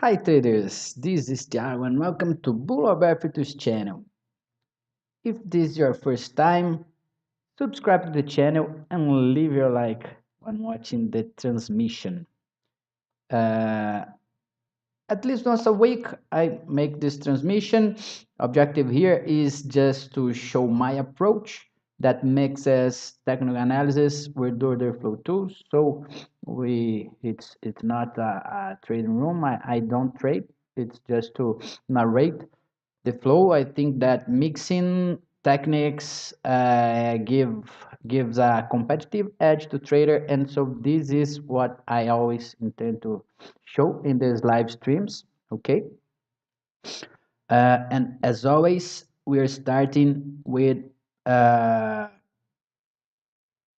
Hi traders, this is Thiago and welcome to Bull or Bear Futures channel. If this is your first time, subscribe to the channel and leave your like when watching the transmission. Uh, at least once a week I make this transmission. Objective here is just to show my approach that mixes technical analysis with order flow tools. So it's not a trading room. I don't trade. It's just to narrate the flow. I think that mixing techniques gives a competitive edge to trader, and so this is what I always intend to show in these live streams. Okay, and as always, we are starting with uh,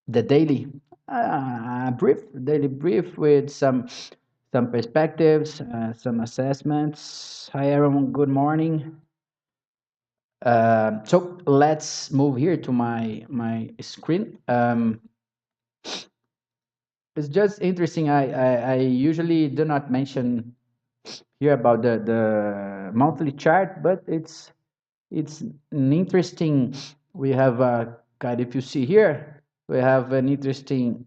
the brief daily brief with some perspectives, some assessments. Hi everyone, good morning. So let's move here to my screen. It's just interesting. I usually do not mention here about the monthly chart, but it's an interesting. We have kind. If you see here, we have an interesting.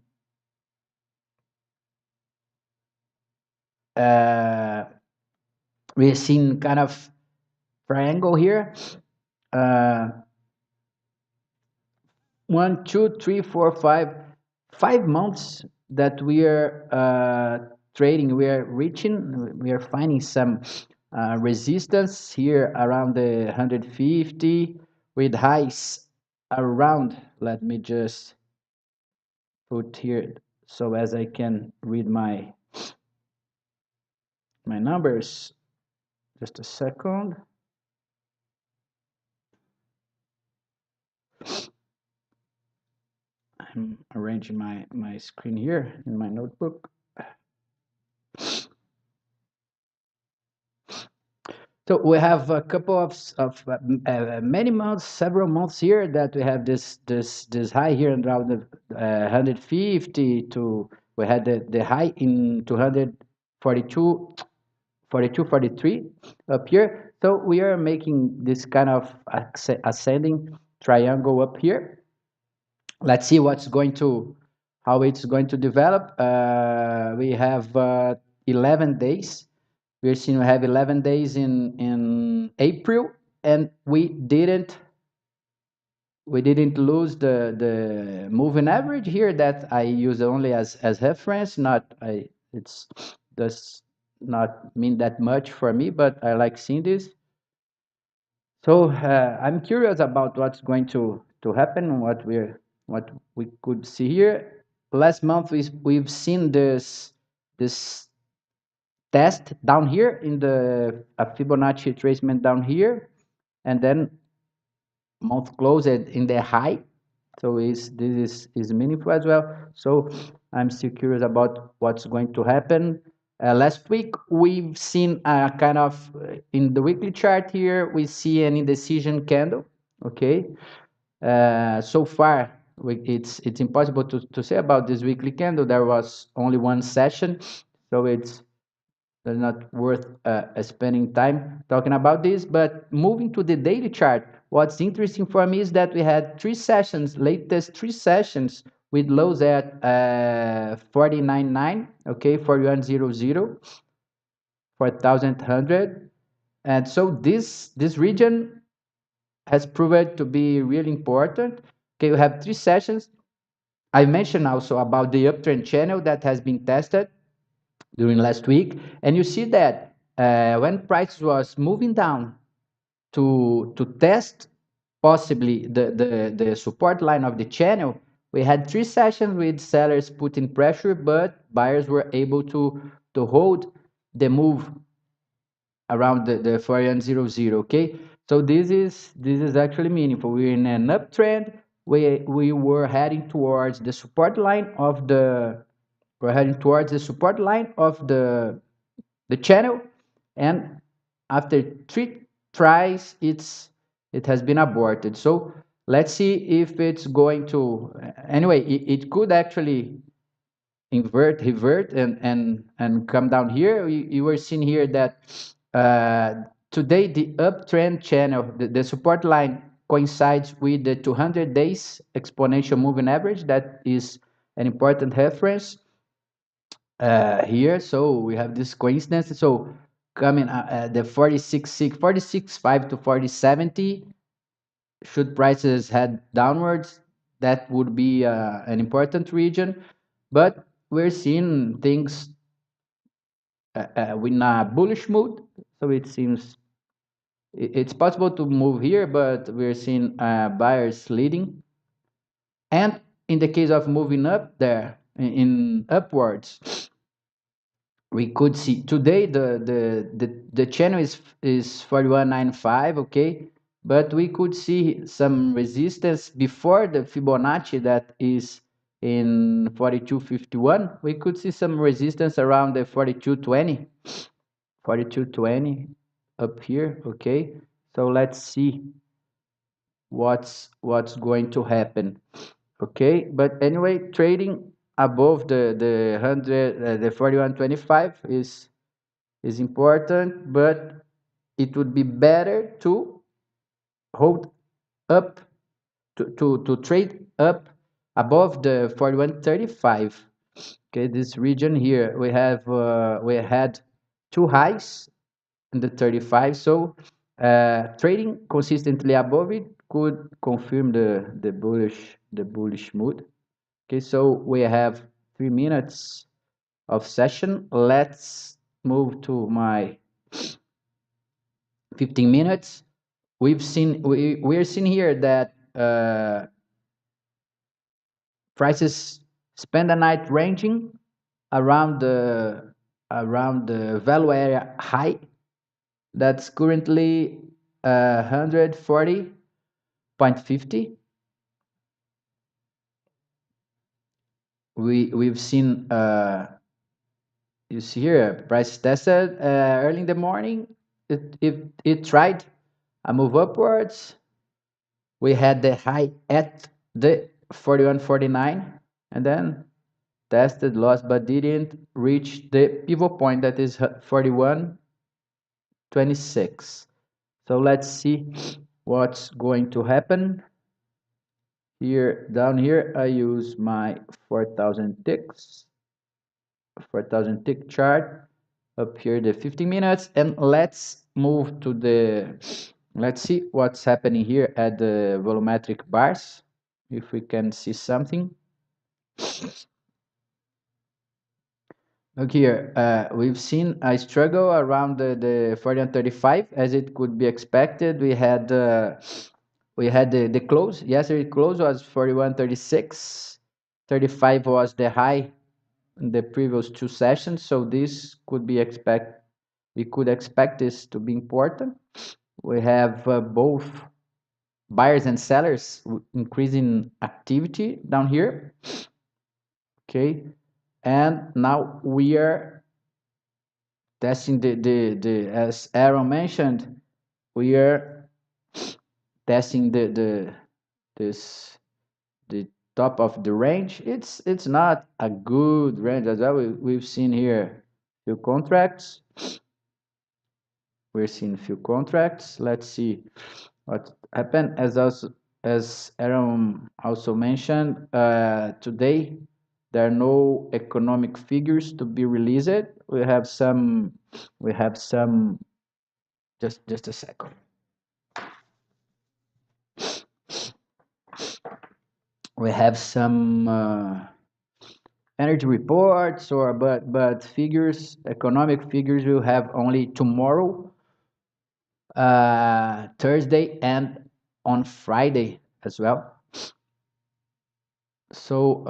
Uh, we've seen kind of triangle here. Uh, 5 months that we are trading. We are reaching, we are finding some resistance here around the 150 with highs around. Let me just put here so as I can read my numbers. Just a second. I'm arranging my screen here in my notebook. So we have a couple of many months, several months here that we have this high here around the 150 to we had the high in 242, 42, 43 up here. So we are making this kind of ascending triangle up here. Let's see how it's going to develop. We have 11 days. We're seeing we have 11 days in April, and we didn't lose the moving average here that I use only as reference. Not I it's does not mean that much for me, but I like seeing this. So I'm curious about what's going to happen, what we could see here. Last month we've seen this test down here in the Fibonacci retracement down here, and then month closed in the high. So this is meaningful as well. So I'm still curious about what's going to happen. Last week we've seen a kind of in the weekly chart here we see an indecision candle. Okay, so far it's impossible to say about this weekly candle. There was only one session, so it's not worth spending time talking about this. But moving to the daily chart, what's interesting for me is that we had latest three sessions with lows at 49.9, okay, 41.00, 4,100, and so this region has proven to be really important. Okay, we have three sessions. I mentioned also about the uptrend channel that has been tested during last week, and you see that when price was moving down to test possibly the support line of the channel, we had three sessions with sellers putting pressure, but buyers were able to hold the move around the 4100. Okay, so this is actually meaningful. We're in an uptrend. We were heading towards the support line of the we're heading towards the support line of the channel, and after three tries it has been aborted. So let's see if it's going to, anyway, it could actually invert, revert, and come down here. You were seeing here that today the uptrend channel, the support line coincides with the 200 days exponential moving average. That is an important reference here. So we have this coincidence. So coming the 46.5 to 40.70, should prices head downwards, that would be an important region. But we're seeing things in a bullish mood, so it seems it's possible to move here, but we're seeing buyers leading. And in the case of moving up there in upwards, we could see today the channel is 41.95, okay, but we could see some resistance before the Fibonacci that is in 42.51. We could see some resistance around the 42.20 up here, okay. So let's see what's going to happen, okay. But anyway, trading above the 100 the 41.25 is important, but it would be better to hold up to trade up above the 41.35. Okay, this region here we had two highs in the 35, so trading consistently above it could confirm the bullish mood. Okay, so we have 3 minutes of session. Let's move to my 15 minutes. We're seeing here that prices spend the night ranging around the value area high that's currently 140.50. We've seen you see here price tested early in the morning. It tried a move upwards. We had the high at the 41.49, and then tested, lost, but didn't reach the pivot point that is 41.26. So let's see what's going to happen here. Down here I use my 4,000 ticks, 4,000 tick chart. Up here the 15 minutes, and let's move to the, let's see what's happening here at the volumetric bars, if we can see something. Look here, we've seen a struggle around the 41.35, as it could be expected. We had the close. Yesterday close was 41.36. 35 was the high in the previous two sessions, so this could be we could expect this to be important. We have both buyers and sellers increasing activity down here, okay. And now we are testing the as Aaron mentioned, we are testing the top of the range. It's not a good range as well. We've seen here few contracts. We're seeing few contracts. Let's see what happened. As Aaron also mentioned, today there are no economic figures to be released. We have some. Just a second. We have some energy reports, or but figures, economic figures, we'll have only tomorrow, Thursday, and on Friday as well. So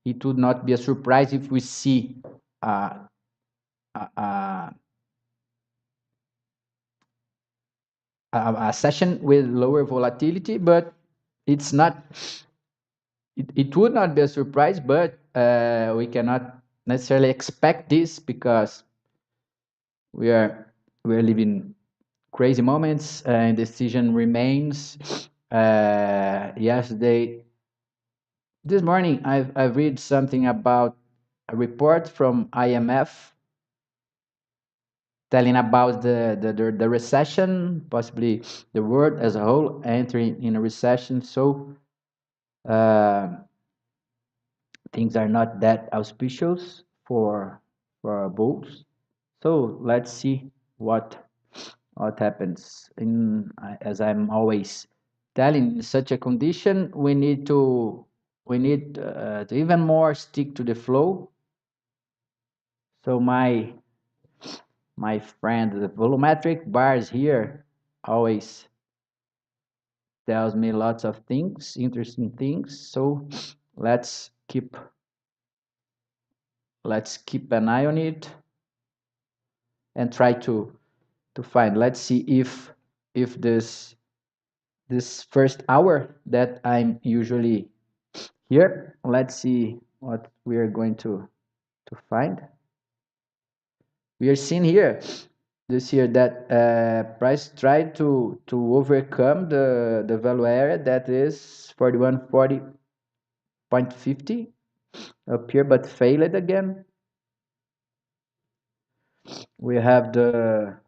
it would not be a surprise if we see uh, a, a session with lower volatility, but it's not. It would not be a surprise, but we cannot necessarily expect this because we are living crazy moments, and decision remains. Yesterday This morning, I read something about a report from IMF telling about the recession, possibly the world as a whole entering in a recession. So uh, things are not that auspicious for bulls. So let's see what what happens. As I'm always telling, in such a condition, we need to even more stick to the flow. So my friend, the volumetric bars here, always tells me lots of things, interesting things. So let's keep let's keep an eye on it and try to find. Let's see if this first hour that I'm usually here. Let's see what we are going to find. We are seeing here this year that price tried to overcome the value area that is 4140.50 up here, but failed again. We have the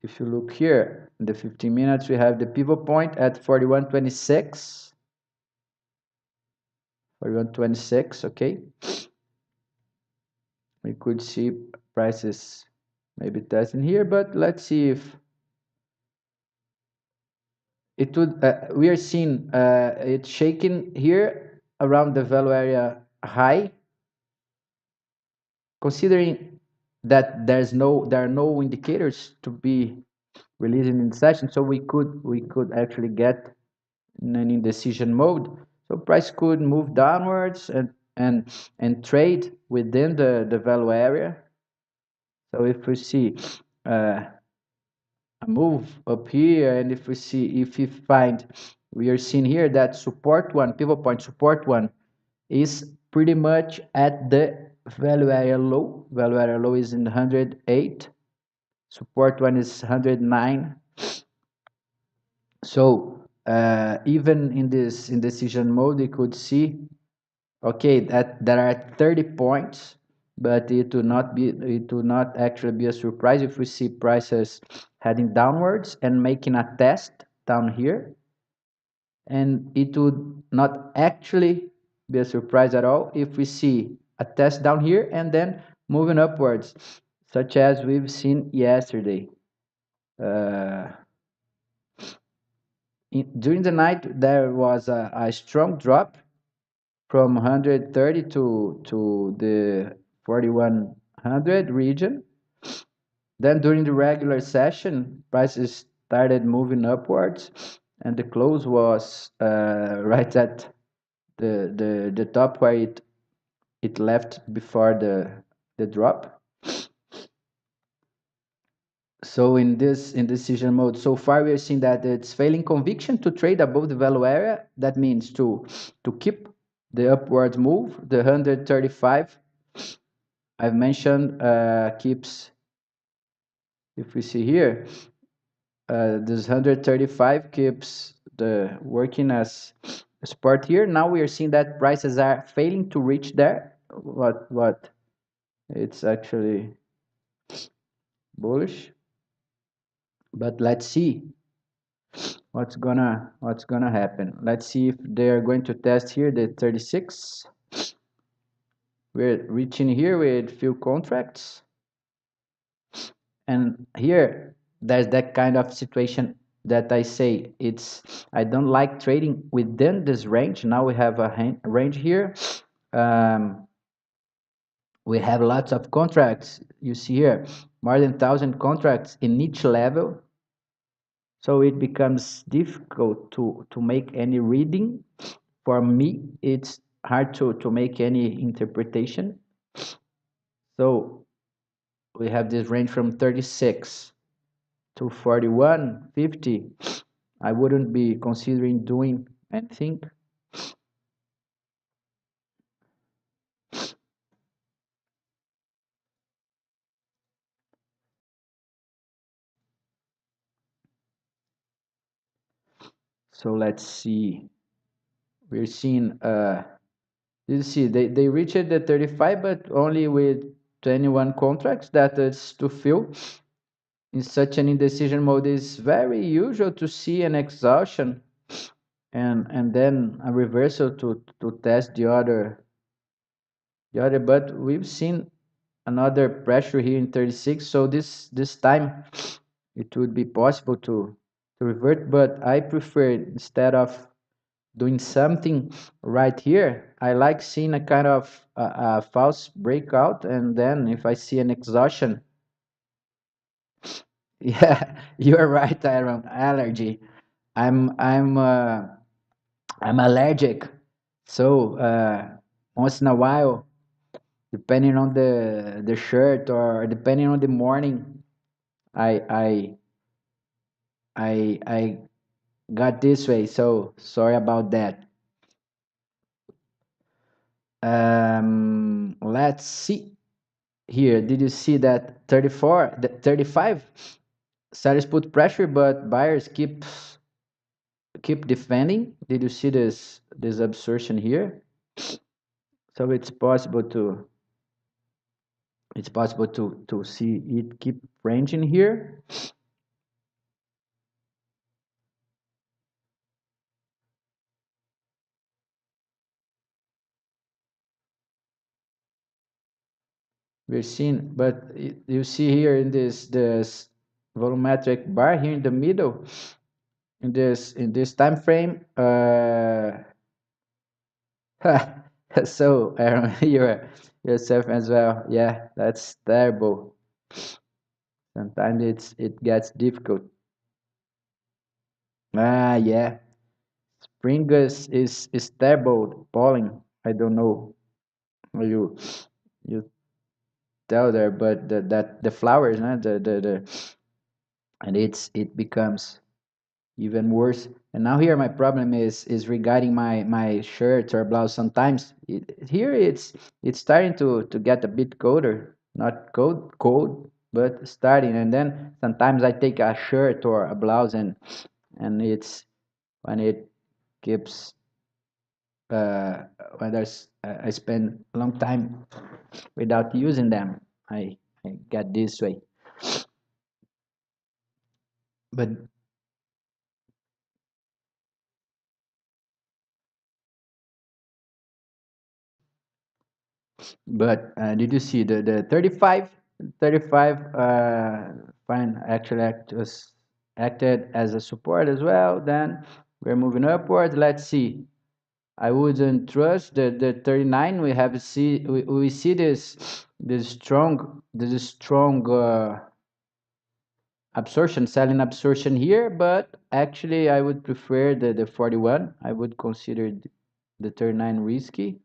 if you look here in the 15 minutes, we have the pivot point at 4126. 4126, okay. We could see prices maybe testing here, but let's see if it would. We are seeing it shaking here around the value area high, considering that there are no indicators to be releasing in the session, so we could actually get in an indecision mode. So price could move downwards and trade within the value area. So if we see uh, a move up here, and if we find, we are seeing here that support one, pivot point support one, is pretty much at the value area low. Value area low is in 108. Support one is 109. So even in this indecision mode, you could see, okay, that there are 30 points, but it will not actually be a surprise if we see prices heading downwards and making a test down here, and it would not actually be a surprise at all if we see a test down here and then moving upwards, such as we've seen yesterday. Uh, During the night, there was a strong drop from 130 to the 4100 region. Then during the regular session, prices started moving upwards, and the close was right at the top where it left before the drop. So in this indecision mode, so far we are seeing that it's failing conviction to trade above the value area. That means to keep the upward move. The 135 I've mentioned keeps. If we see here, this 135 keeps the working as support here. Now we are seeing that prices are failing to reach there. What? It's actually bullish, but let's see what's gonna happen. Let's see if they are going to test here the 36. We're reaching here with few contracts, and here there's that kind of situation that I say it's I don't like trading within this range. Now we have a range here. um, we have lots of contracts. You see here more than 1,000 contracts in each level, so it becomes difficult to make any reading. For me, it's hard to make any interpretation. So we have this range from 36 to 41.50. I wouldn't be considering doing anything. So let's see. we're seeing you see they reached the 35, but only with 21 contracts that is to fill. In such an indecision mode, it's very usual to see an exhaustion and then a reversal to test the other. But we've seen another pressure here in 36, so this time it would be possible to revert. But I prefer, instead of doing something right here, I like seeing a kind of a false breakout, and then if I see an exhaustion. Yeah, you're right, Aaron. Allergy. I'm I'm allergic. So once in a while, depending on the shirt or depending on the morning, I I I got this way. So sorry about that. Let's see here. Did you see that 34, the 35? Sellers put pressure, but buyers keep defending. Did you see this absorption here? So it's possible to see it keep ranging here. We're seeing, but you see here in this volumetric bar here in the middle, in this time frame, so Aaron, you're yourself as well. Yeah, that's terrible. Sometimes it gets difficult. Ah, yeah. Spring is terrible. Pollen. I don't know how you tell there, but that the flowers, and it becomes even worse. And now here my problem is regarding my shirt or blouse. Sometimes here it's starting to get a bit colder, not cold, but starting. And then sometimes I take a shirt or a blouse and it's when it keeps uh, when I spend a long time without using them. I get this way. But did you see the 35 fine actually acted as a support as well. Then we're moving upward. Let's see. I wouldn't trust the 39. We see this strong absorption, selling absorption here, but actually I would prefer the 41. I would consider the 39 risky.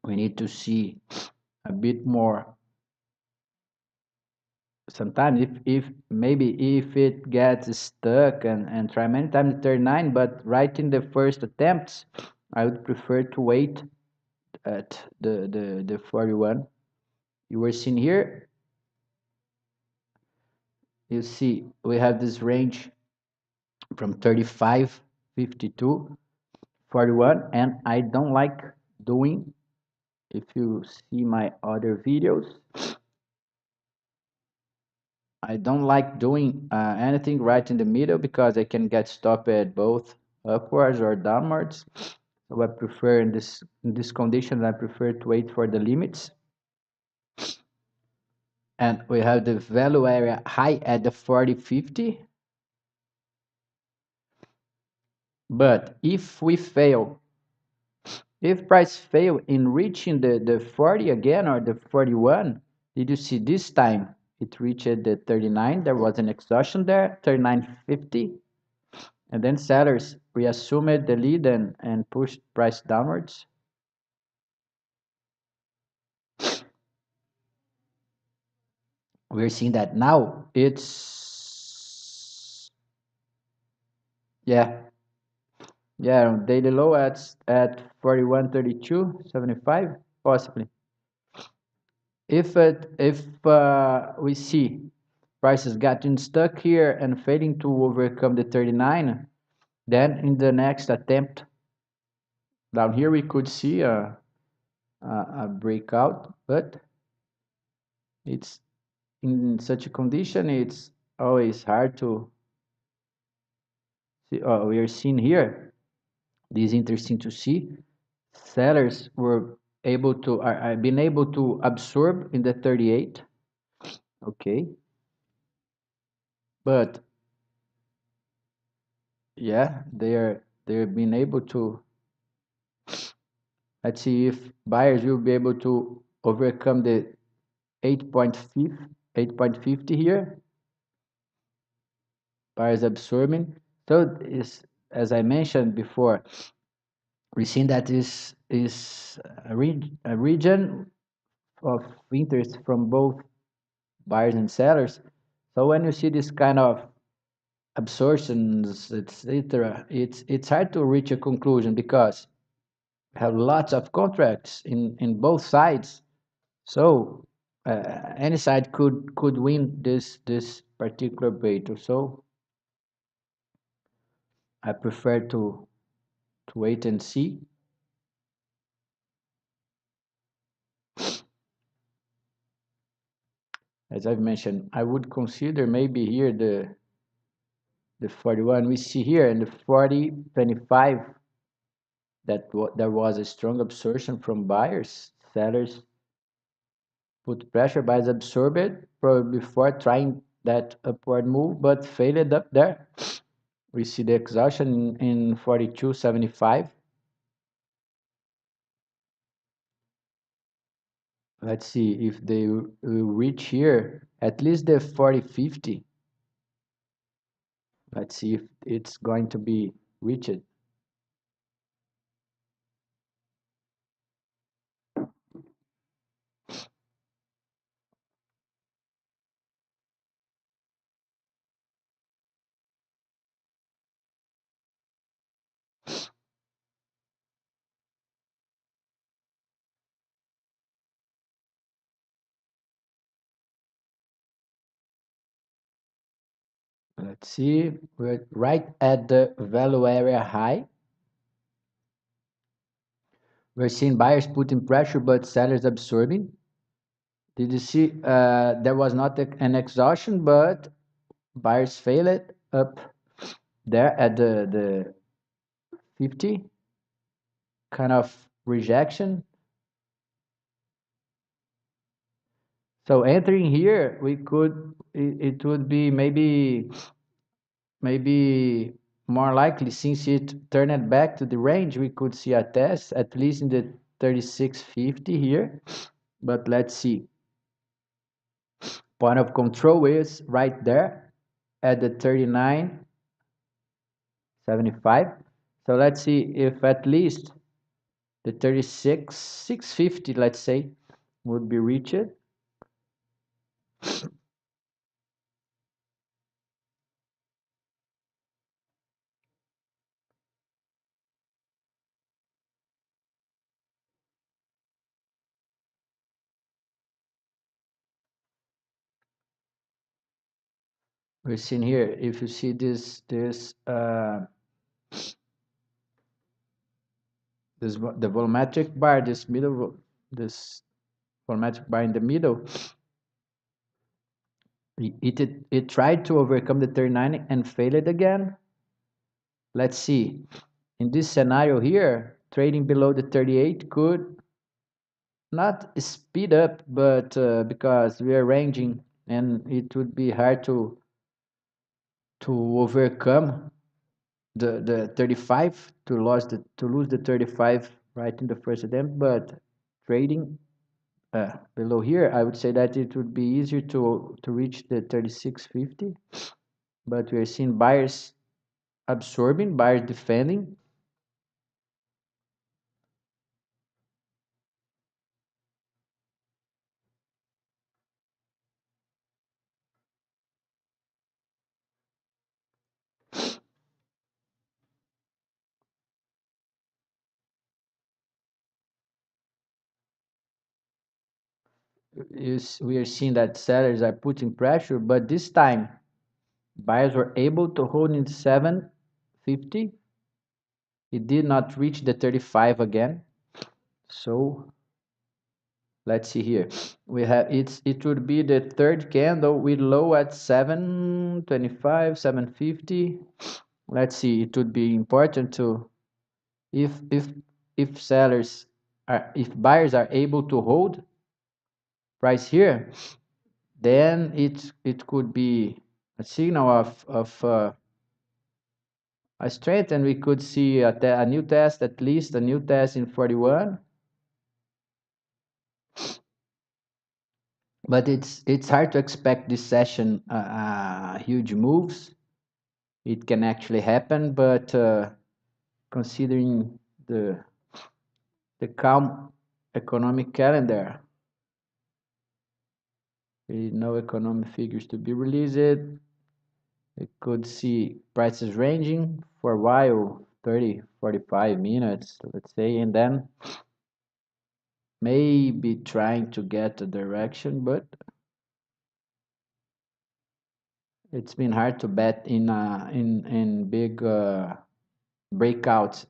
We need to see a bit more. Sometimes if maybe if it gets stuck and try many times 39, but right in the first attempts, I would prefer to wait at the 41. You were seeing here, you see we have this range from 35, 52, 41, and I don't like doing, if you see my other videos, I don't like doing anything right in the middle because I can get stopped at both upwards or downwards. So I prefer in this condition, I prefer to wait for the limits. And we have the value area high at the 40.50. But if price fail in reaching the 40 again or the 41, did you see this time it reached the 39? There was an exhaustion there, 39.50. And then sellers reassumed the lead and pushed price downwards. We're seeing that now. It's yeah, yeah, daily low at 41.32.75 possibly. If we see prices getting stuck here and failing to overcome the 39, Then in the next attempt down here, we could see a breakout, but it's in such a condition, it's always hard to see. Oh, we are seeing here, this is interesting to see. Sellers were able to, are been able to absorb in the 38, okay, but yeah, they're being able to. Let's see if buyers will be able to overcome the 8.50 here. Buyers absorbing. So is, as I mentioned before, we've seen that this is a region of interest from both buyers and sellers. So when you see this kind of absorptions, etc., it's hard to reach a conclusion because we have lots of contracts in both sides. So any side could win this particular battle. So I prefer to wait and see. As I've mentioned, I would consider maybe here the 41 we see here and the 40.25 that there was a strong absorption from buyers. Sellers put pressure, buyers absorb it probably before trying that upward move, but failed up there. We see the exhaustion in 42.75. Let's see if they will reach here at least the 40.50. Let's see if it's going to be reached. Let's see, we're right at the value area high. We're seeing buyers putting pressure, but sellers absorbing. Did you see? There was not an exhaustion, but buyers failed up there at the 50, kind of rejection. So entering here, we could, it would be maybe more likely since it turned back to the range, we could see a test at least in the 36.50 here. But let's see. Point of control is right there at the 39.75. So let's see if at least the 36.650, let's say, would be reached. We're seeing here, if you see the volumetric bar, this volumetric bar in the middle, it tried to overcome the 39 and failed again. Let's see. In this scenario here, trading below the 38 could not speed up, but because we are ranging and it would be hard to overcome the 35 to lose the 35 right in the first attempt, but trading below here, I would say that it would be easier to reach the 36.50, but we are seeing buyers absorbing, buyers defending. We are seeing that sellers are putting pressure, but this time buyers were able to hold in 7.50. It did not reach the 35 again. So let's see here. We have it would be the third candle with low at 725, 750. Let's see. It would be important to if if if sellers are if buyers are able to hold price here, then it could be a signal of a strength, and we could see a new test, at least a new test in 41. But it's hard to expect this session huge moves. It can actually happen, but considering the calm economic calendar, with no economic figures to be released, we could see prices ranging for a while, 30, 45 minutes, let's say, and then maybe trying to get a direction, but it's been hard to bet in big breakouts.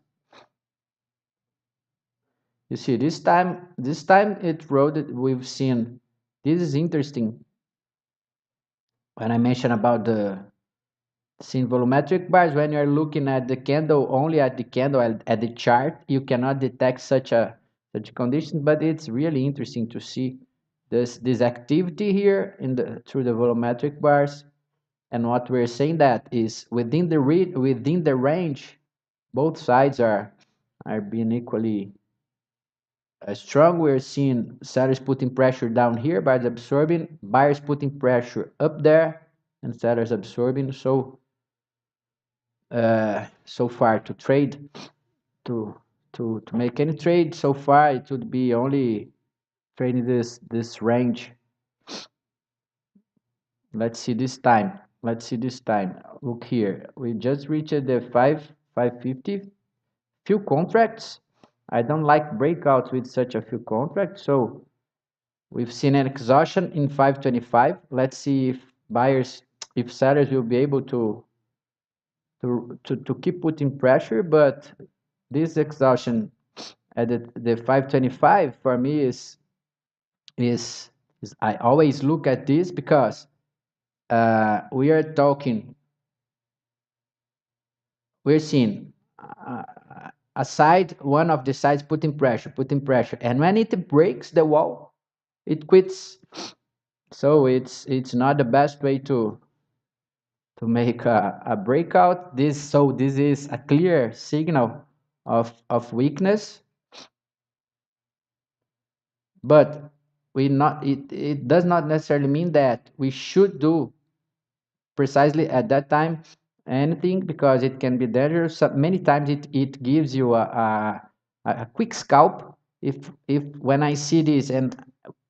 You see, this time it rode. We've seen. This is interesting. When I mentioned about the seeing volumetric bars, when you're looking at the candle, only at the candle at the chart, you cannot detect such a condition. But it's really interesting to see this activity here in the through the volumetric bars. And what we're saying that is within the range, both sides are being equally strong. We're seeing sellers putting pressure down here, buyers absorbing, buyers putting pressure up there, and sellers absorbing. So far to trade to to make any trade so far, it would be only trading this range. Let's see this time. Let's see this time. Look here. We just reached the 550. Few contracts. I don't like breakouts with such a few contracts. So we've seen an exhaustion in 525. Let's see if sellers will be able to keep putting pressure. But this exhaustion at the 525 for me is, is I always look at this because we are talking, we're seeing uh, a side, one of the sides putting pressure, and when it breaks the wall, it quits. So it's not the best way to make a breakout. This is a clear signal of weakness, but it does not necessarily mean that we should do precisely at that time anything, because it can be dangerous. Many times it gives you a quick scalp. If when I see this and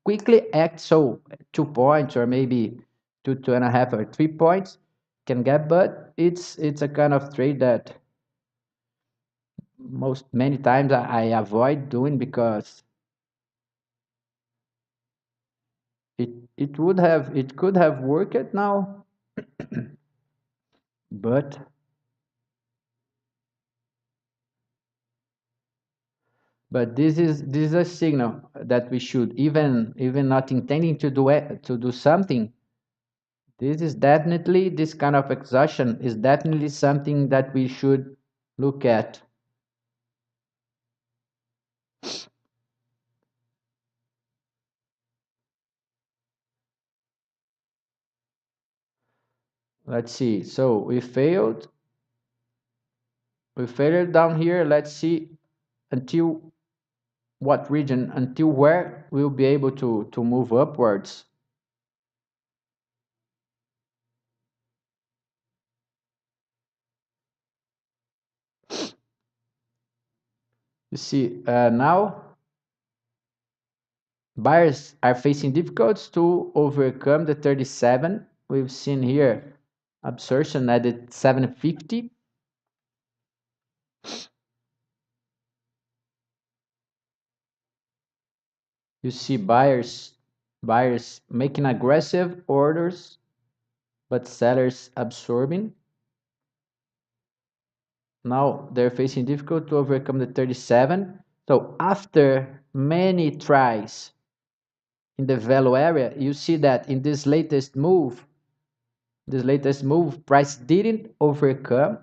quickly act, so 2 points or maybe two and a half or 3 points can get, but it's a kind of trade that most many times I avoid doing, because it could have worked now, but this is a signal that we should, even not intending to do it, to do something. This is definitely, this kind of exhaustion is definitely something that we should look at. Let's see. So we failed down here. Let's see until what region, until where we'll be able to move upwards. You see, now buyers are facing difficulties to overcome the 37. We've seen here absorption at the 750. You see buyers making aggressive orders, but sellers absorbing. now they're facing difficult to overcome the 37. So after many tries in the value area, you see that in this latest move, price didn't overcome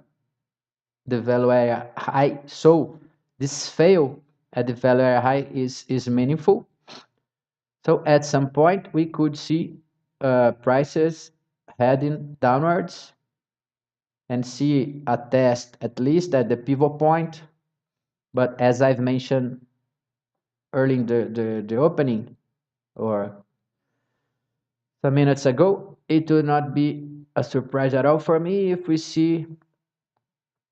the value area high. So this fail at the value area high is meaningful. So at some point we could see prices heading downwards and see a test at least at the pivot point. But as I've mentioned early in the opening or some minutes ago, it would not be a surprise at all for me if we see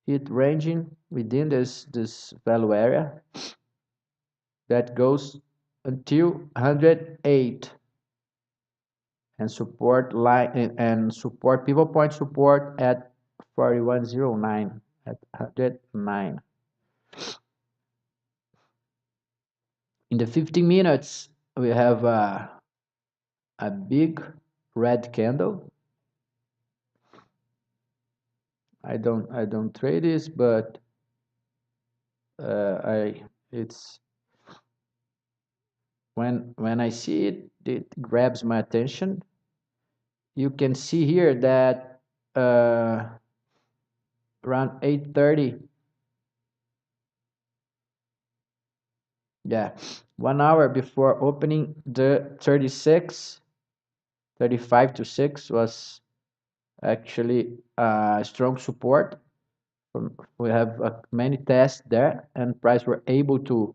it ranging within this value area that goes until 108 and support line and support pivot point support at 4109 at 109. In the 15 minutes we have a big red candle. I don't trade this, but I it's when I see it, it grabs my attention. You can see here that around 8:30, yeah, 1 hour before opening, the 36, 35 to 6 was actually strong support. We have many tests there, and price were able to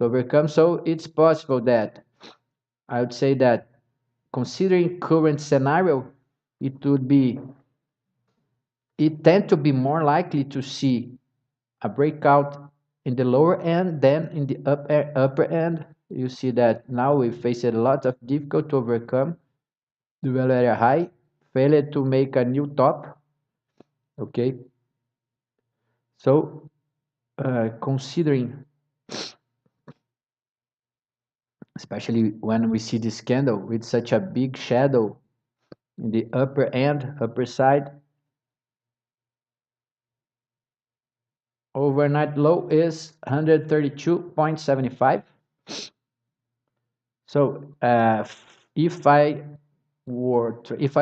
overcome. So it's possible that I would say that considering current scenario, it would be it tend to be more likely to see a breakout in the lower end than in the upper end. You see that now we face a lot of difficult to overcome the value area high, failed to make a new top. Okay, so considering, especially when we see this candle with such a big shadow in the upper side, overnight low is 132.75. So if I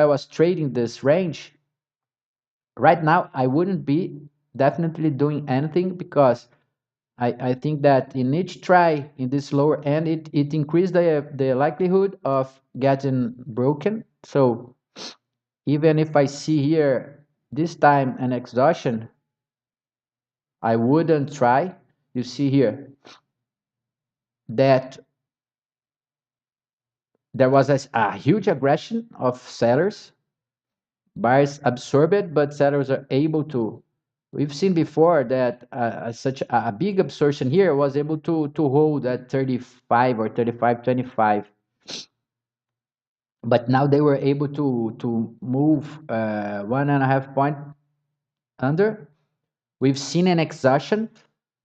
was trading this range right now, I wouldn't be definitely doing anything, because I think that in each try in this lower end, it increased the likelihood of getting broken. So even if I see here this time an exhaustion, I wouldn't try. You see here that there was a huge aggression of sellers. Buyers absorb it, but sellers are able to. We've seen before that such a big absorption here was able to hold at 35 or 35.25. But now they were able to move 1.5 point under. We've seen an exhaustion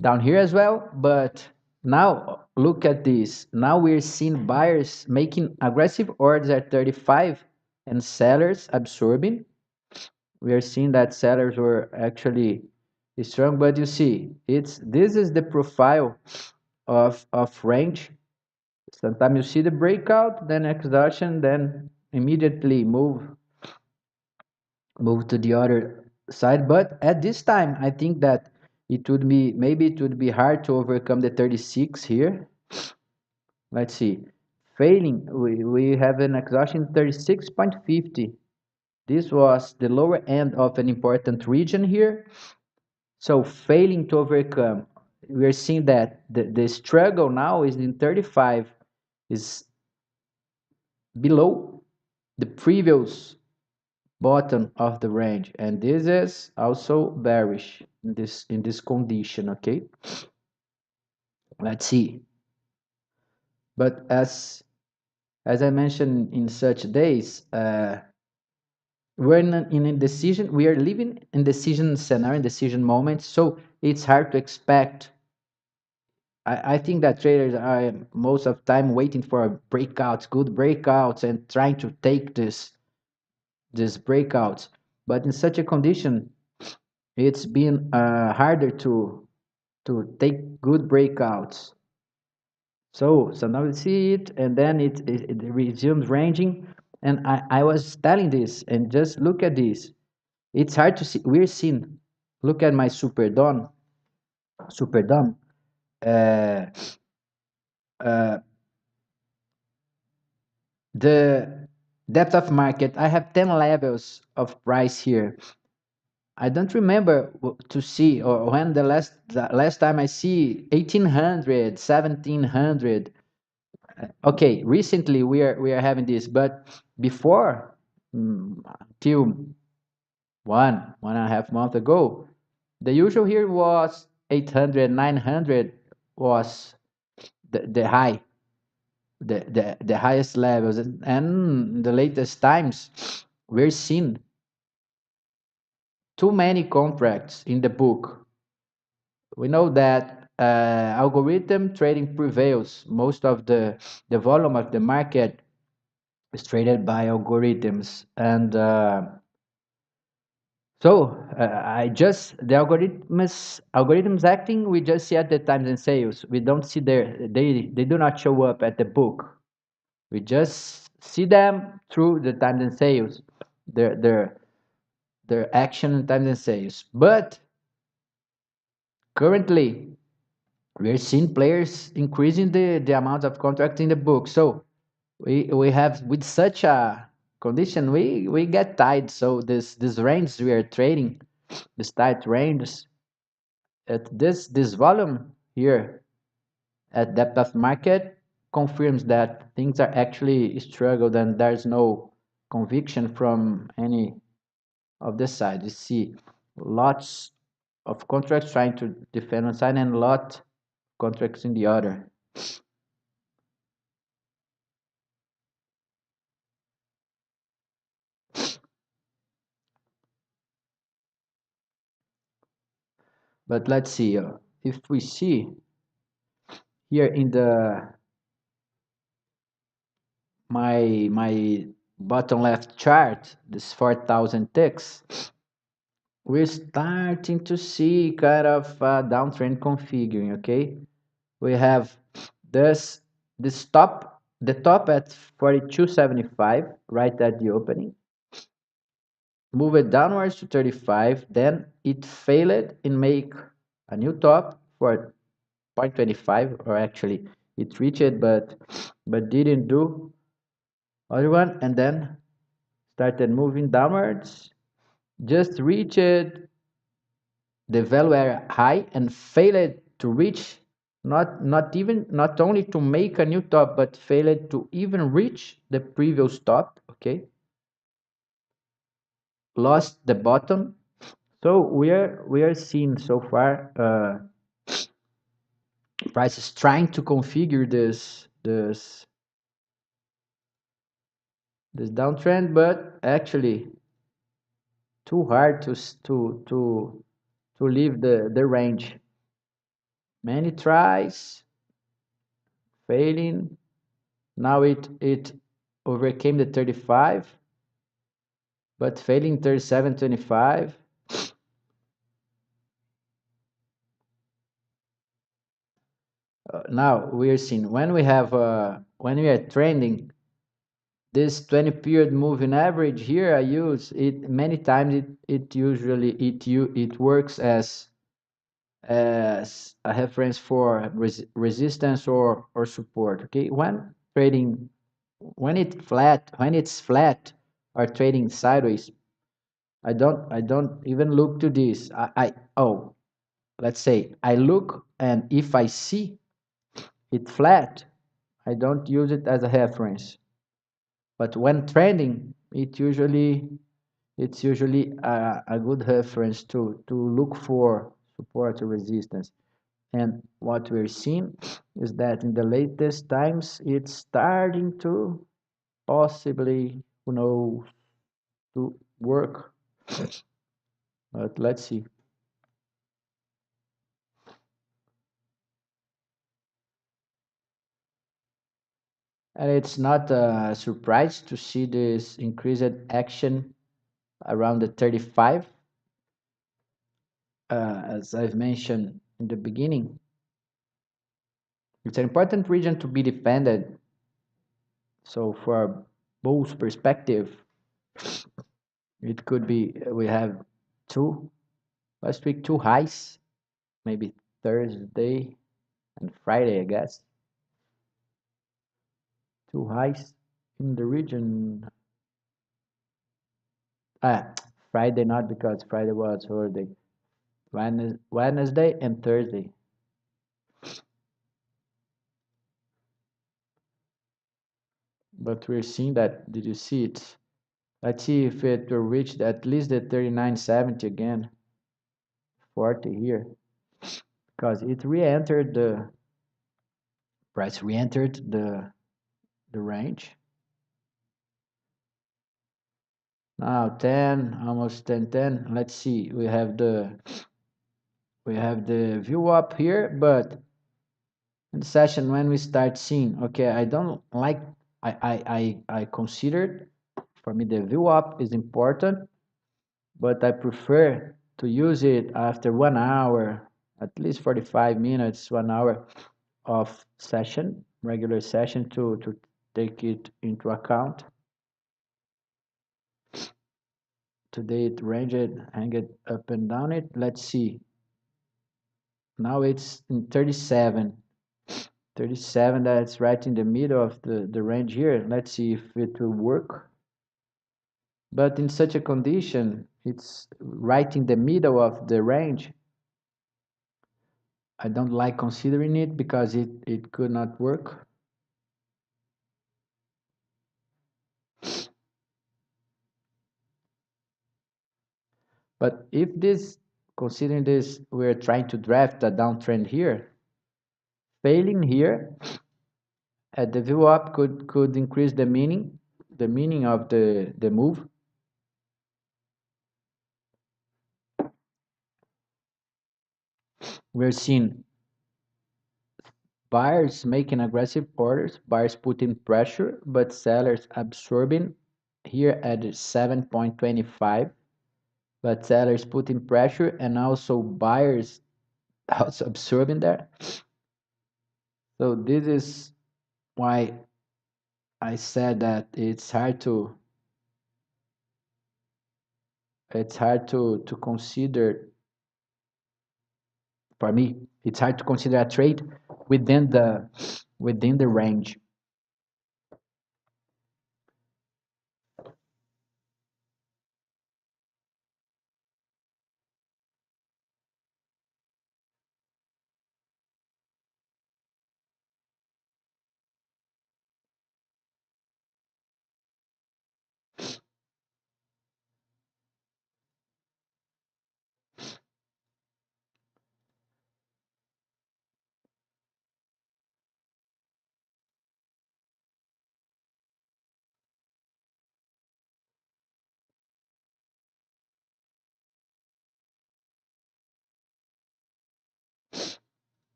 down here as well, but now look at this. Now we're seeing buyers making aggressive orders at 35 and sellers absorbing. We are seeing that sellers were actually strong, but you see, this is the profile of range. Sometimes you see the breakout, then exhaustion, then immediately move to the other side. But at this time, I think that it would be hard to overcome the 36 here. Let's see. Failing, we have an exhaustion 36.50. This was the lower end of an important region here. So failing to overcome, we're seeing that the struggle now is in 35, is below the previous bottom of the range, and this is also bearish in this condition. Okay, let's see. But as I mentioned, in such days, we're in a decision. We are living in decision scenario, in decision moments. So it's hard to expect. I think that traders are most of the time waiting for breakouts, good breakouts, and trying to take these breakouts. But in such a condition, it's been harder to take good breakouts. So now we see it, and then it resumes ranging. And I was telling this, and just look at this. It's hard to see. We're seeing. Look at my super dawn. Super dawn. Uh, uh, the depth of market. I have 10 levels of price here. I don't remember to see, or when the last time I see 1800, 1700. Okay, recently we are having this, but before, till 1.5 month ago, the usual here was 800, 900 was the high, the highest levels, and the latest times we're seeing too many contracts in the book. We know that algorithm trading prevails. Most of the volume of the market is traded by algorithms, and I just the algorithms acting. We just see at the times and sales. We don't see they do not show up at the book. We just see them through the times and sales, their their their action and times and sales. But currently, we're seeing players increasing the amount of contracts in the book. So we have, with such a condition, we get tied. So this range we are trading, this tight range at this volume here at depth of market, confirms that things are actually struggled and there's no conviction from any of the side. You see lots of contracts trying to defend one side and a lot contracts in the other. But let's see, if we see here in the my bottom left chart, this 4,000 ticks, we're starting to see kind of a downtrend configuring. Okay, we have this this top the top at 42.75 right at the opening, move it downwards to 35, then it failed and make a new top for 0.25, or actually it reached it, but didn't do other one, and then started moving downwards, just reached the value area high and failed to reach, not only to make a new top, but failed to even reach the previous top. Okay, lost the bottom. So we are seeing so far prices trying to configure this downtrend, but actually too hard to leave the range. Many tries, failing. Now it overcame the 35, but failing 37.25. Now we are seeing, when we are trending, this 20 period moving average here, I use it many times. It usually it works as a reference for resistance or support. Okay, when trading, when it's flat or trading sideways, I don't even look to this. Oh, let's say I look, and if I see it flat, I don't use it as a reference. But when trending, it's usually a good reference to look for support or resistance. And what we're seeing is that in the latest times, it's starting to possibly, who knows, to work. But let's see. And it's not a surprise to see this increased action around the 35. as I've mentioned in the beginning, it's an important region to be defended. So for both perspective, it could be we have two last week, two highs, maybe Thursday and Friday, I guess. Two highs in the region. Ah, Friday not, because Friday was holiday. Wednesday and Thursday. But we're seeing that. Did you see it? Let's see if it will reach at least the 39.70 again. 40 here. Because it re-entered the price, re-entered the range. Now 10, almost 10. Let's see. We have the view up here, but in the session when we start seeing, okay, I don't like, I considered, for me the view up is important, but I prefer to use it after 1 hour, at least 45 minutes, 1 hour of session, regular session, to take it into account. Today it ranged, hanged up and down it. Let's see. Now it's in 37. 37, that's right in the middle of the range here. Let's see if it will work. But in such a condition, it's right in the middle of the range. I don't like considering it because it could not work. But if this, considering this, we're trying to draft a downtrend here, failing here, at the view up could increase the meaning of the move. We're seeing buyers making aggressive orders, buyers putting pressure, but sellers absorbing here at 7.25, but sellers putting pressure and also buyers also absorbing there. So this is why I said that it's hard to consider. For me, it's hard to consider a trade within the range.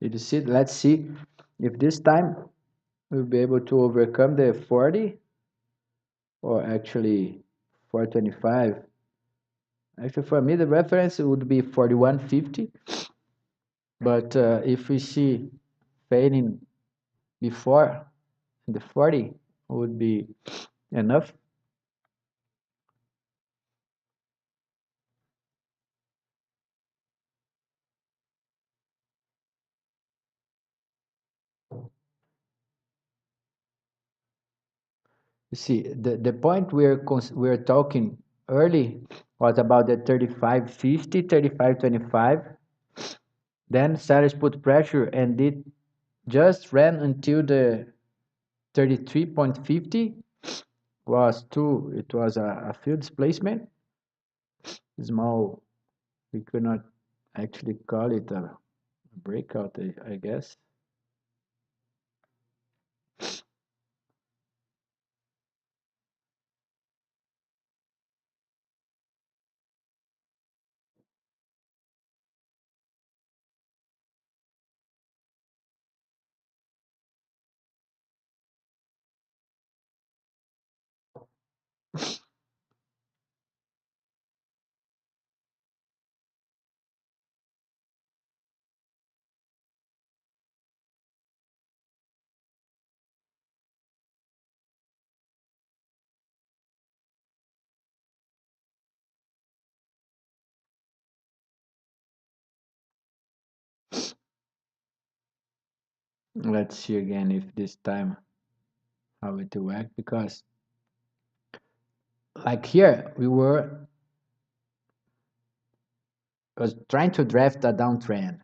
Did you see? Let's see if this time we'll be able to overcome the 40, or actually 425. Actually, for me, the reference would be 41.50. But if we see fading before the 40 would be enough. You see, the point we're talking early was about the 35.50, 35.25. Then sellers put pressure and it just ran until the 33.50 it was a field displacement. Small, we could not actually call it a breakout, I guess. Let's see again if this time how it will act, because like here we were was trying to draft a downtrend.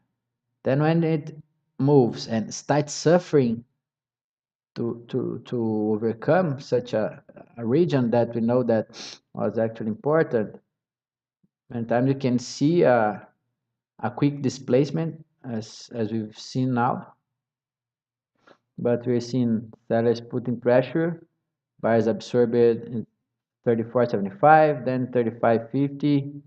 Then when it moves and starts suffering to overcome such a region that we know that was actually important, and time you can see a quick displacement as we've seen now, but we're seeing sellers putting pressure, buyers absorb it in 34.75, then 35.50.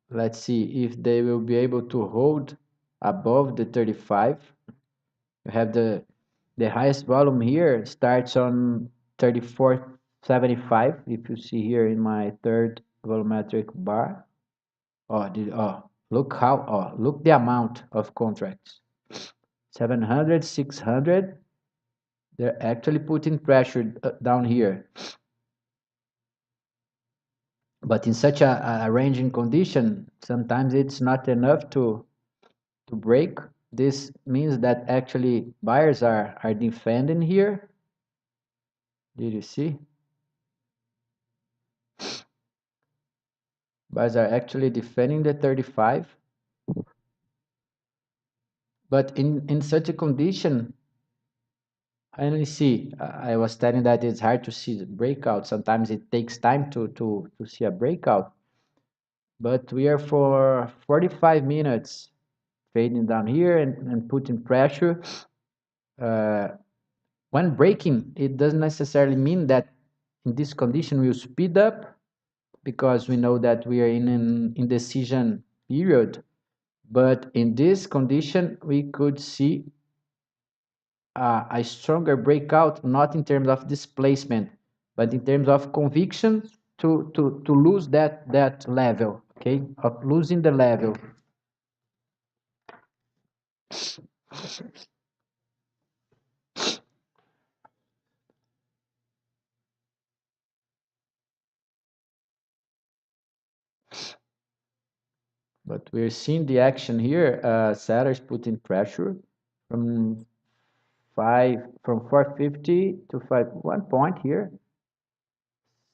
Let's see if they will be able to hold above the 35. You have the highest volume here starts on 34.75. If you see here in my third volumetric bar. Look how, look the amount of contracts. 700, 600. They're actually putting pressure down here. But in such a ranging condition, sometimes it's not enough to break. This means that actually buyers are defending here. Did you see? Buyers are actually defending the 35. But in such a condition, I only see, I was telling that it's hard to see the breakout. Sometimes it takes time to see a breakout. But we are for 45 minutes trading down here and putting pressure. Uh, when breaking, it doesn't necessarily mean that in this condition we'll speed up, because we know that we are in an indecision period. But in this condition, we could see a stronger breakout, not in terms of displacement, but in terms of conviction to lose that level, okay, of losing the level. But we're seeing the action here. Sellers putting pressure from 450 to 1 point here.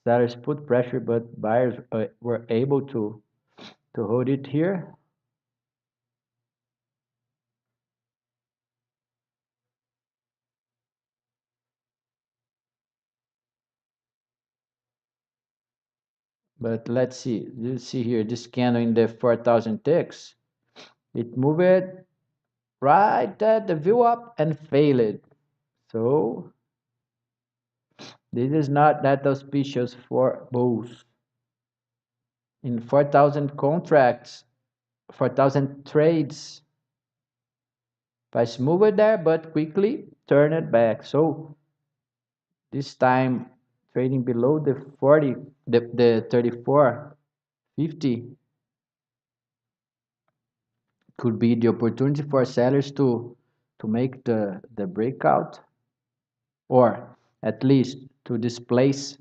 Sellers put pressure, but buyers were able to hold it here. But let's see. You see here this candle in the 4,000 ticks. It moved right at the view up and failed. So this is not that auspicious for bulls. In 4,000 contracts, 4,000 trades, price moved there, but quickly turn it back. So this time trading below the 40, the 34.50 could be the opportunity for sellers to make the breakout, or at least to displace,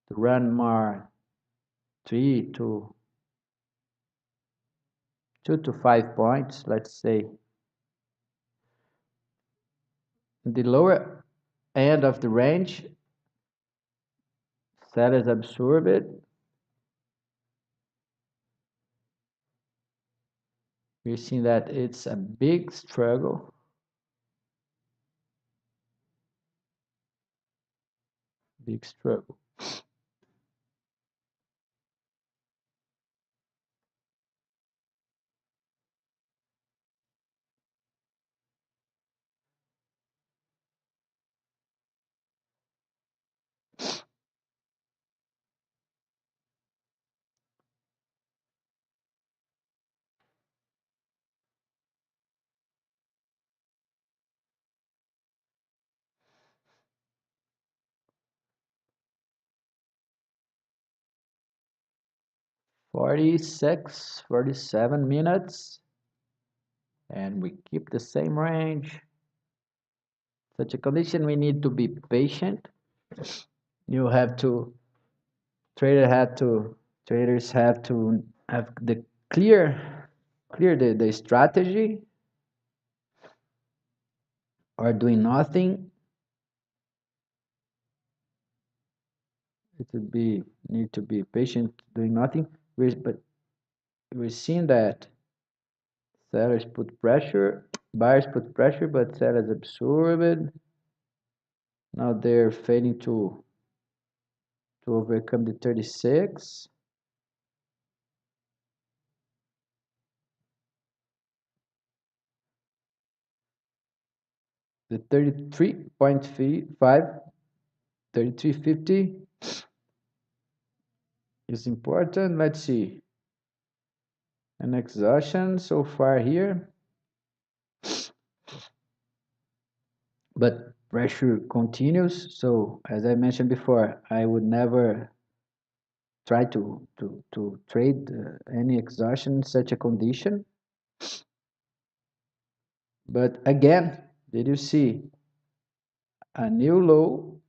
to run more 2 to 5 points, let's say. The lower end of the range, sellers absorb it. We're seeing that it's a big struggle, big struggle. 46, 47 minutes, and we keep the same range. Such a condition, we need to be patient. You have to, trader have to, traders have to have the clear the strategy or doing nothing. It would be need to be patient doing nothing. But we're seeing that sellers put pressure, buyers put pressure, but sellers absorb it. Now they're failing to overcome the 36. The 33.5, 33.50 is important. Let's see. An exhaustion so far here, but pressure continues. So as I mentioned before, I would never try to trade any exhaustion in such a condition. But again, did you see a new low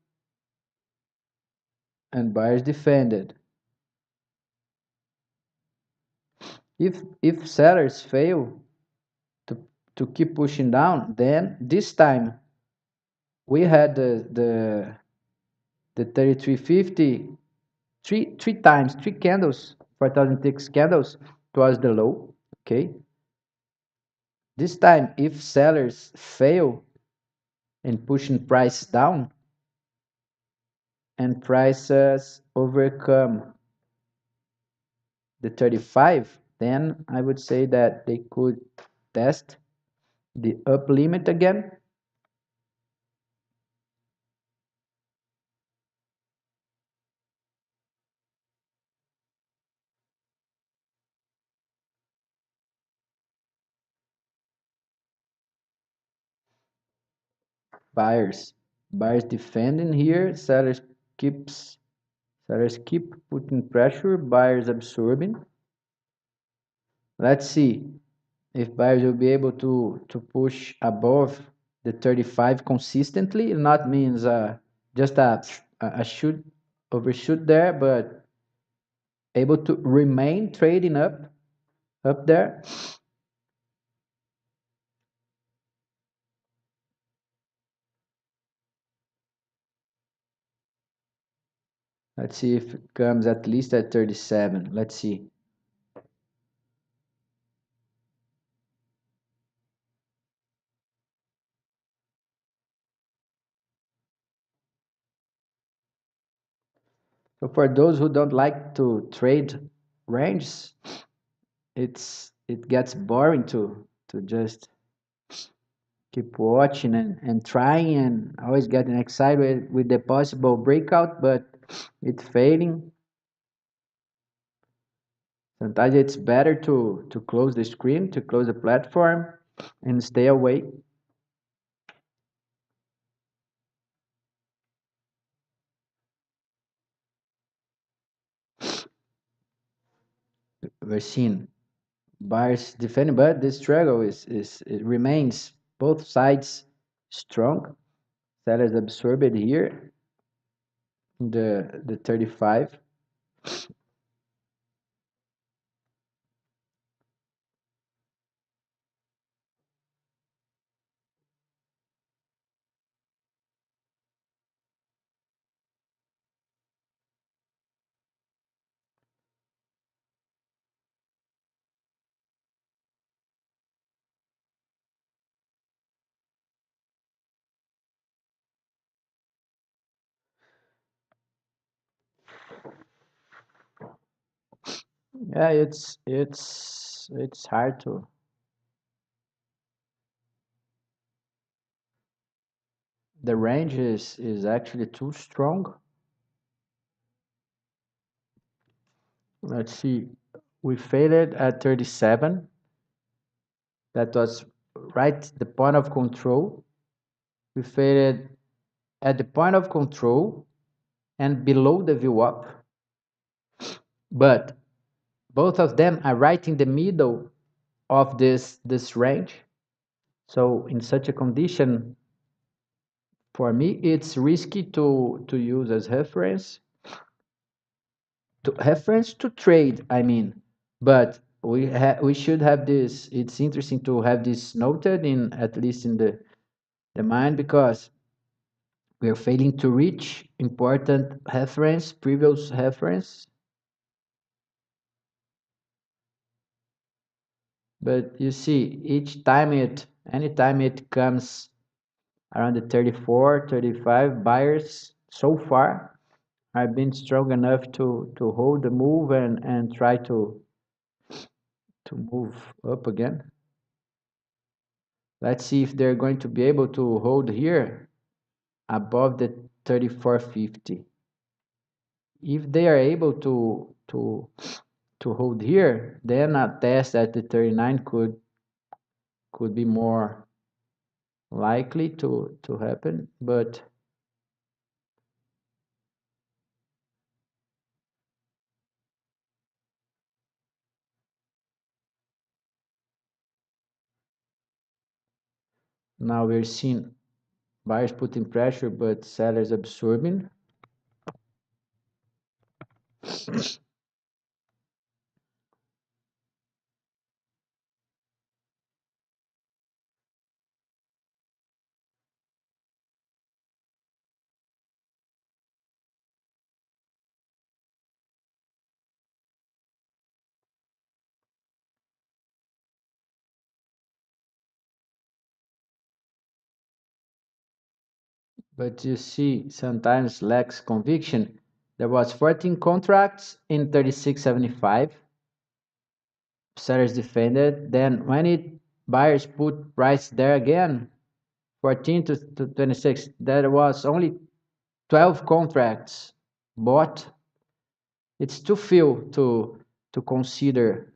and buyers defended? If sellers fail to keep pushing down, then this time we had the 3350 three times, three candles, 4,000 ticks candles towards the low. Okay, this time if sellers fail in pushing price down and prices overcome the 35, then I would say that they could test the up limit again. Buyers, buyers defending here, sellers keep putting pressure, buyers absorbing. Let's see if buyers will be able to push above the 35 consistently. Not means just a shoot overshoot there, but able to remain trading up there. Let's see if it comes at least at 37. Let's see. So for those who don't like to trade ranges, it gets boring to just keep watching and trying and always getting excited with the possible breakout, but it's failing. Sometimes it's better to close the screen, to close the platform, and stay away. We're seeing buyers defending, but the struggle is it remains both sides strong. Sellers absorb it here, the 35. Yeah, it's hard to. The range is actually too strong. Let's see. We failed at 37. That was right the point of control. We failed at the point of control and below the view up. But both of them are right in the middle of this range. So in such a condition, for me, it's risky to use as reference to trade. I mean, but we should have this. It's interesting to have this noted in, at least in the mind, because we are failing to reach important reference, previous reference. But you see, each time anytime it comes around the 34, 35, buyers so far have been strong enough to hold the move and try to move up again. Let's see if they're going to be able to hold here above the 34.50. If they are able to hold here, then a test at the 39 could be more likely to happen. But now we're seeing buyers putting pressure, but sellers absorbing. But you see, sometimes lacks conviction. There was 14 contracts in 36.75. Sellers defended. Then when it buyers put price there again, 14 to 26, there was only 12 contracts bought. It's too few to consider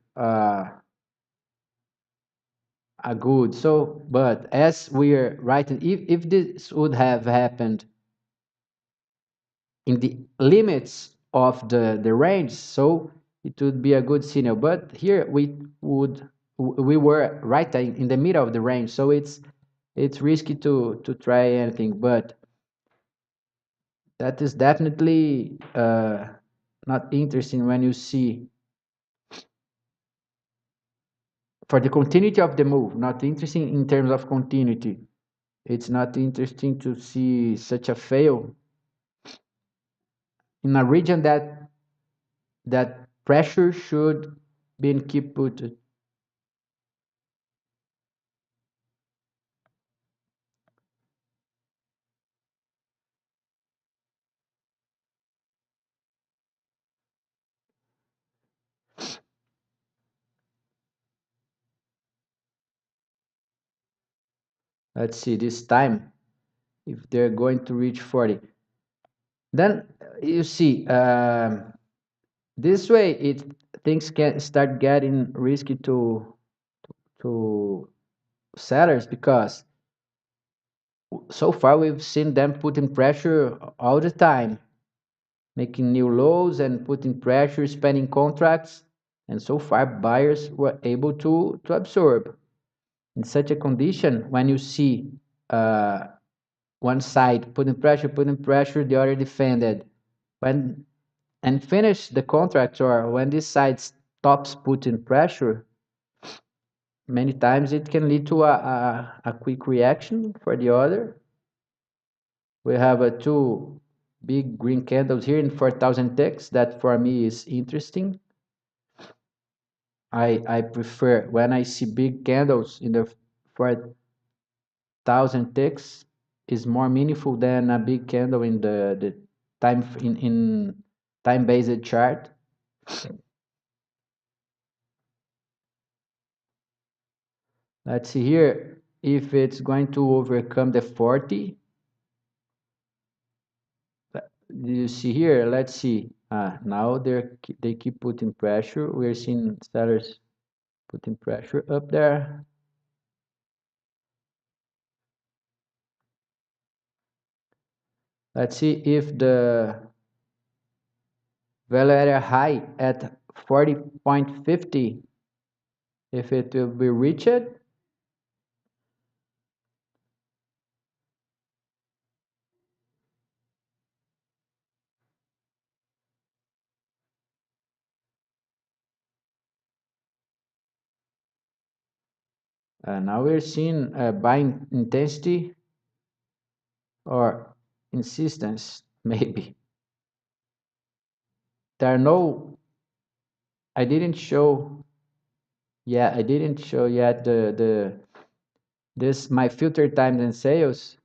a good. So, but as we're writing, if this would have happened in the limits of the range, so it would be a good signal. But here we were right in the middle of the range, so it's risky to try anything. But that is definitely not interesting when you see for the continuity of the move. Not interesting in terms of continuity. It's not interesting to see such a fail in a region that pressure should be keep put. Let's see this time if they're going to reach 40. Then you see this way it things can start getting risky to sellers, because so far we've seen them putting pressure all the time, making new lows and putting pressure, spending contracts, and so far buyers were able to absorb. In such a condition, when you see uh, one side putting pressure, the other defended, when and finish the contract, or when this side stops putting pressure, many times it can lead to a quick reaction for the other. We have two big green candles here in 4,000 ticks. That for me is interesting. I prefer when I see big candles in the 4,000 ticks is more meaningful than a big candle in the time in time based chart. Let's see here if it's going to overcome the 40. Do you see here? Let's see. Now they keep putting pressure. We're seeing sellers putting pressure up there. Let's see if the value area high at 40.50, if it will be reached. Now we're seeing buying intensity or insistence, maybe. There are no, I didn't show, yeah, I didn't show yet this my filter times and sales.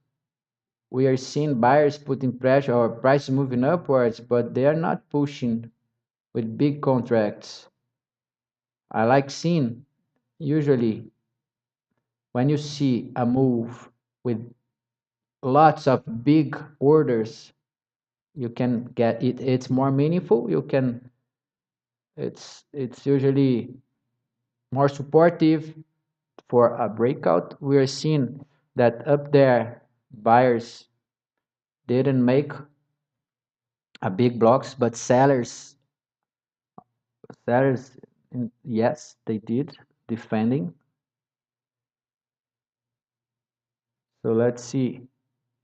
We are seeing buyers putting pressure or price moving upwards, but they are not pushing with big contracts. I like seeing usually when you see a move with lots of big orders, you can get it. It's more meaningful. You can. It's usually more supportive for a breakout. We are seeing that up there, buyers didn't make a big blocks, but sellers, yes, they did defending. So let's see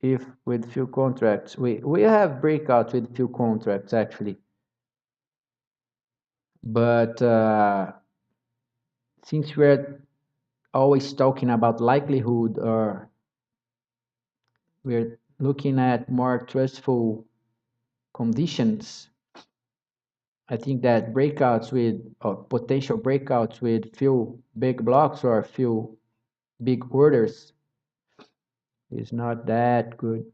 if with few contracts we have breakout with few contracts actually, but since we're always talking about likelihood or we're looking at more trustful conditions, I think that breakouts with or potential breakouts with few big blocks or few big orders is not that good.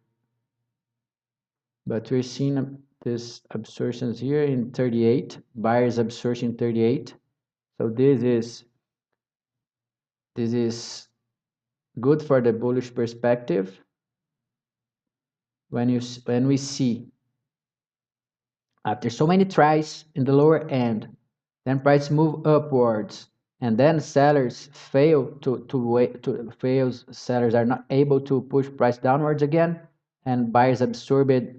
But we're seeing this absorptions here in 38, buyers absorption 38. So this is good for the bullish perspective when we see after so many tries in the lower end, then price move upwards, and then sellers fail to wait to fails sellers are not able to push price downwards again, and buyers absorb it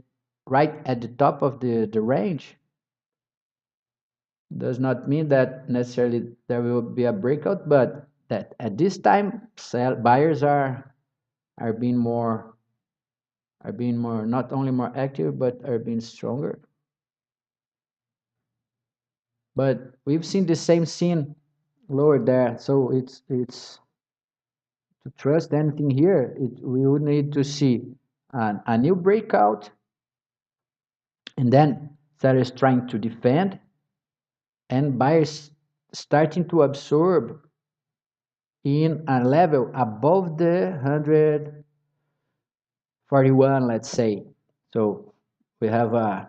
right at the top of the range. Does not mean that necessarily there will be a breakout, but that at this time buyers are are being more not only more active but are being stronger. But we've seen the same scene lower there, so it's to trust anything here. We would need to see a new breakout, and then sellers trying to defend, and buyers starting to absorb in a level above the 141, let's say. So we have a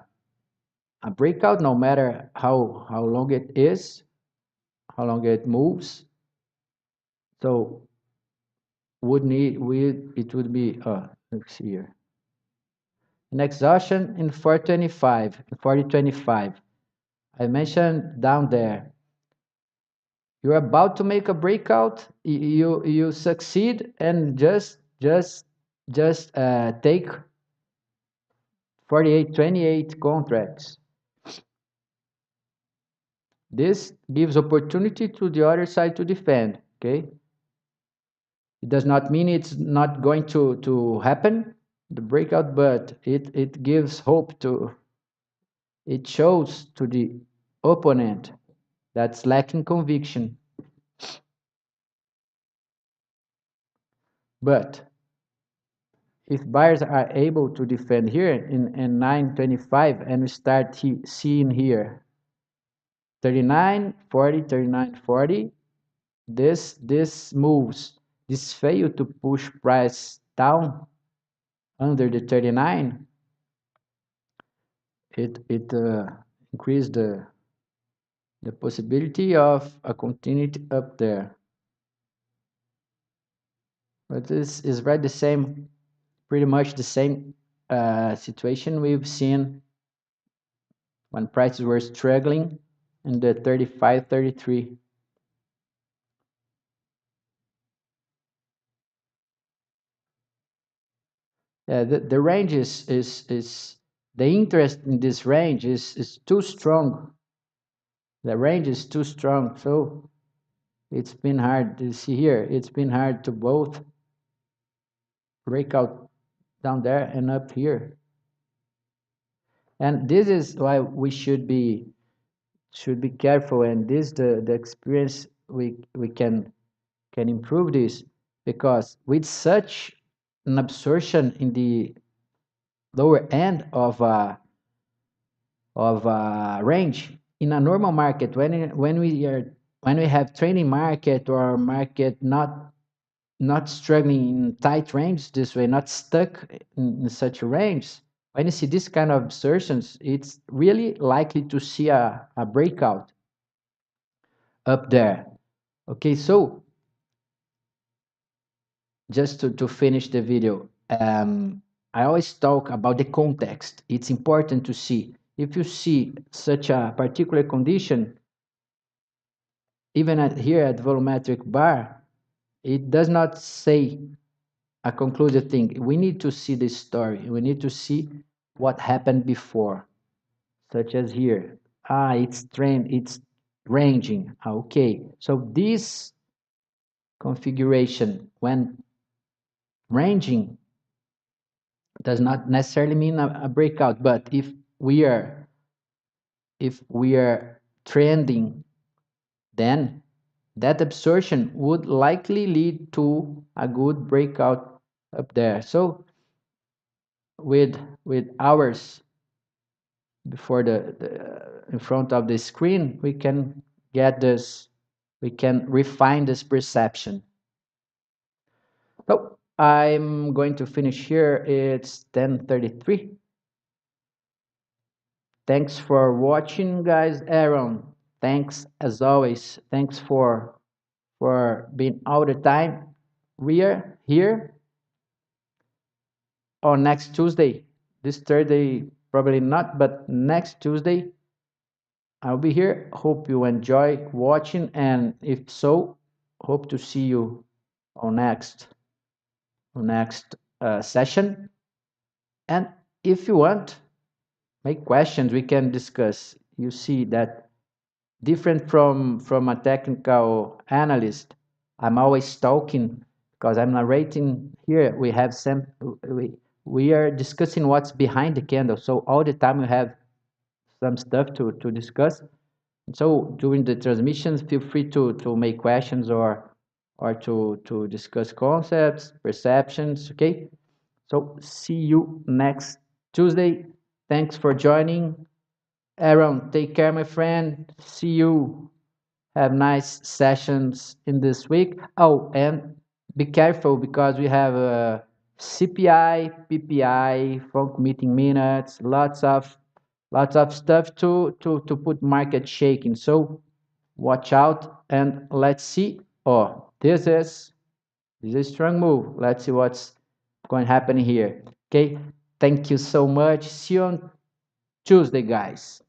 breakout, no matter how long it is, how long it moves. So would need we it would be let's see here an exhaustion in 425 4025. I mentioned down there you're about to make a breakout, you succeed and just take 4828 contracts. This gives opportunity to the other side to defend. Okay, it does not mean it's not going to happen, the breakout, but it gives hope to, it shows to the opponent that's lacking conviction. But if buyers are able to defend here in 925 and we start seeing here 39 40 39 40, this moves, this fail to push price down under the 39, it increased the possibility of a continuity up there. But this is right the same, pretty much the same situation we've seen when prices were struggling in the 35 33. The range is the interest in this range is too strong. The range is too strong, so it's been hard to see here. It's been hard to both break out down there and up here. And this is why we should be careful. And this the experience we can improve this, because with such an absorption in the lower end of range in a normal market, when we have trading market or market not struggling in tight range this way, not stuck in such a range, when you see this kind of absorptions, it's really likely to see a breakout up there. Okay, so just to finish the video, I always talk about the context. It's important to see. If you see such a particular condition, even here at volumetric bar, it does not say a conclusive thing. We need to see the story. We need to see what happened before, such as here. It's trend, it's ranging. Okay, so this configuration when ranging does not necessarily mean a breakout, but if we are trending, then that absorption would likely lead to a good breakout up there. So with hours before the in front of the screen, we can get this, we can refine this perception. So I'm going to finish here. It's 10:33. Thanks for watching, guys. Aaron, thanks as always. Thanks for being all the time. We are here on next Tuesday. This Thursday, probably not, but next Tuesday, I'll be here. Hope you enjoy watching, and if so, hope to see you on next session. And if you want, make questions. We can discuss. You see that different from a technical analyst, I'm always talking because I'm narrating here. We are discussing what's behind the candle. So all the time we have some stuff to discuss. So during the transmissions, feel free to make questions or to discuss concepts, perceptions. Okay. So see you next Tuesday. Thanks for joining. Aaron, take care, my friend. See you. Have nice sessions in this week. Oh, and be careful because we have CPI, PPI, funk meeting minutes, lots of stuff to put market shaking. So watch out and let's see. Oh, this is a strong move. Let's see what's going to happen here. Okay. Thank you so much. See you on Tuesday, guys.